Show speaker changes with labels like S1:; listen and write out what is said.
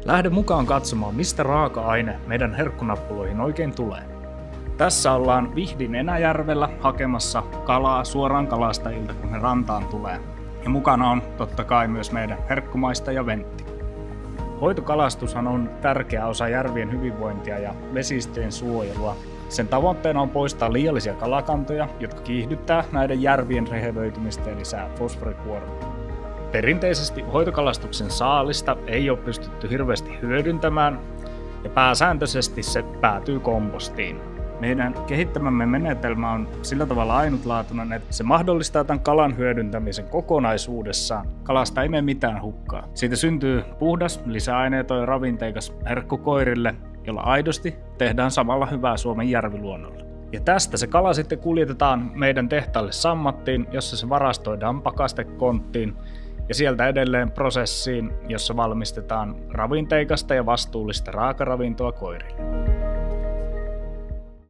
S1: Lähde mukaan katsomaan, mistä raaka-aine meidän herkkunappuloihin oikein tulee. Tässä ollaan Vihdin Enäjärvellä hakemassa kalaa suoraan kalastajilta, kun ne rantaan tulee. Ja mukana on totta kai myös meidän herkkumaista ja Ventti. Hoitokalastushan on tärkeä osa järvien hyvinvointia ja vesistöjen suojelua. Sen tavoitteena on poistaa liiallisia kalakantoja, jotka kiihdyttää näiden järvien rehevöitymistä ja lisää fosforikuormaa. Perinteisesti hoitokalastuksen saalista ei ole pystytty hirveästi hyödyntämään ja pääsääntöisesti se päätyy kompostiin. Meidän kehittämämme menetelmä on sillä tavalla ainutlaatuinen, että se mahdollistaa tämän kalan hyödyntämisen kokonaisuudessaan. Kalasta ei mene mitään hukkaa. Siitä syntyy puhdas, lisäaineeton ja ravinteikas herkkukoirille, jolla aidosti tehdään samalla hyvää Suomen järviluonnolle. Ja tästä se kala sitten kuljetetaan meidän tehtaalle Sammattiin, jossa se varastoidaan pakastekonttiin ja sieltä edelleen prosessiin, jossa valmistetaan ravinteikasta ja vastuullista raakaravintoa koirille.